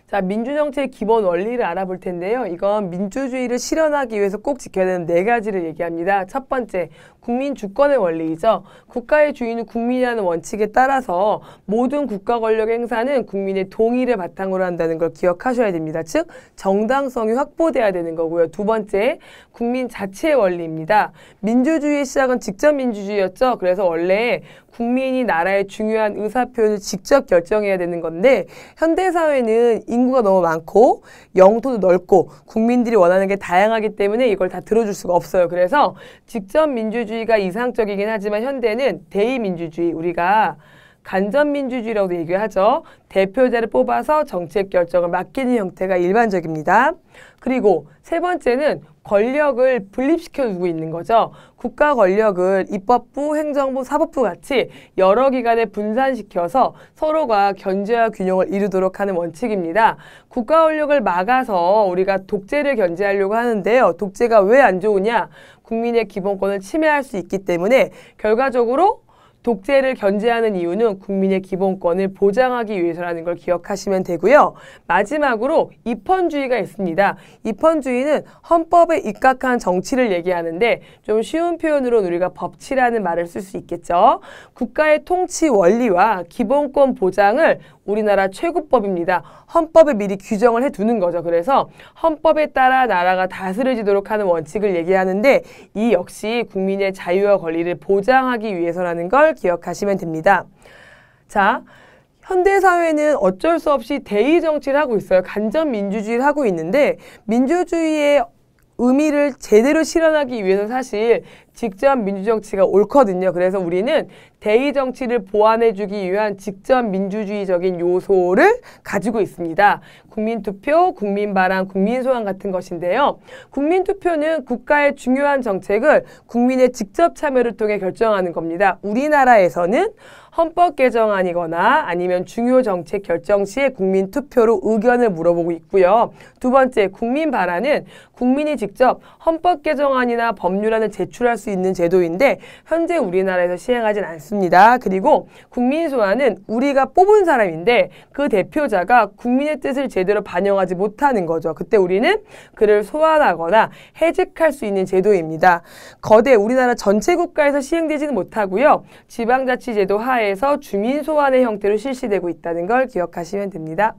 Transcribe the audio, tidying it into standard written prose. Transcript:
자, 민주정치의 기본 원리를 알아볼 텐데요. 이건 민주주의를 실현하기 위해서 꼭 지켜야 되는 4가지를 얘기합니다. 첫 번째, 국민 주권의 원리이죠. 국가의 주인은 국민이라는 원칙에 따라서 모든 국가 권력 행사는 국민의 동의를 바탕으로 한다는 걸 기억하셔야 됩니다. 즉, 정당성이 확보돼야 되는 거고요. 두 번째, 국민 자체의 원리입니다. 민주주의의 시작은 직접 민주주의였죠. 그래서 원래 국민이 나라의 중요한 의사표현을 직접 결정해야 되는 건데 현대사회는 인구가 너무 많고 영토도 넓고 국민들이 원하는 게 다양하기 때문에 이걸 다 들어줄 수가 없어요. 그래서 직접 민주주의가 이상적이긴 하지만 현대는 대의민주주의, 우리가 간접민주주의라고도 얘기를 하죠. 대표자를 뽑아서 정책 결정을 맡기는 형태가 일반적입니다. 그리고 세 번째는 권력을 분립시켜 두고 있는 거죠. 국가 권력을 입법부, 행정부, 사법부 같이 여러 기관에 분산시켜서 서로가 견제와 균형을 이루도록 하는 원칙입니다. 국가 권력을 막아서 우리가 독재를 견제하려고 하는데요. 독재가 왜 안 좋으냐? 국민의 기본권을 침해할 수 있기 때문에 결과적으로 독재를 견제하는 이유는 국민의 기본권을 보장하기 위해서라는 걸 기억하시면 되고요. 마지막으로 입헌주의가 있습니다. 입헌주의는 헌법에 입각한 정치를 얘기하는데 좀 쉬운 표현으로는 우리가 법치라는 말을 쓸 수 있겠죠. 국가의 통치 원리와 기본권 보장을 우리나라 최고법입니다. 헌법에 미리 규정을 해두는 거죠. 그래서 헌법에 따라 나라가 다스려지도록 하는 원칙을 얘기하는데 이 역시 국민의 자유와 권리를 보장하기 위해서라는 걸 기억하시면 됩니다. 자, 현대사회는 어쩔 수 없이 대의 정치를 하고 있어요. 간접민주주의를 하고 있는데 민주주의의 의미를 제대로 실현하기 위해서 사실 직접 민주정치가 옳거든요. 그래서 우리는 대의정치를 보완해주기 위한 직접 민주주의적인 요소를 가지고 있습니다. 국민투표, 국민발언, 국민소환 같은 것인데요. 국민투표는 국가의 중요한 정책을 국민의 직접 참여를 통해 결정하는 겁니다. 우리나라에서는 헌법 개정안이거나 아니면 중요 정책 결정 시에 국민투표로 의견을 물어보고 있고요. 두 번째, 국민발언은 국민이 직접 헌법 개정안이나 법률안을 제출할 수 있는 제도인데 현재 우리나라에서 시행하진 않습니다. 그리고 국민소환은 우리가 뽑은 사람인데 그 대표자가 국민의 뜻을 제대로 반영하지 못하는 거죠. 그때 우리는 그를 소환하거나 해직할 수 있는 제도입니다. 거대 우리나라 전체 국가에서 시행되지는 못하고요. 지방자치제도 하에서 주민소환의 형태로 실시되고 있다는 걸 기억하시면 됩니다.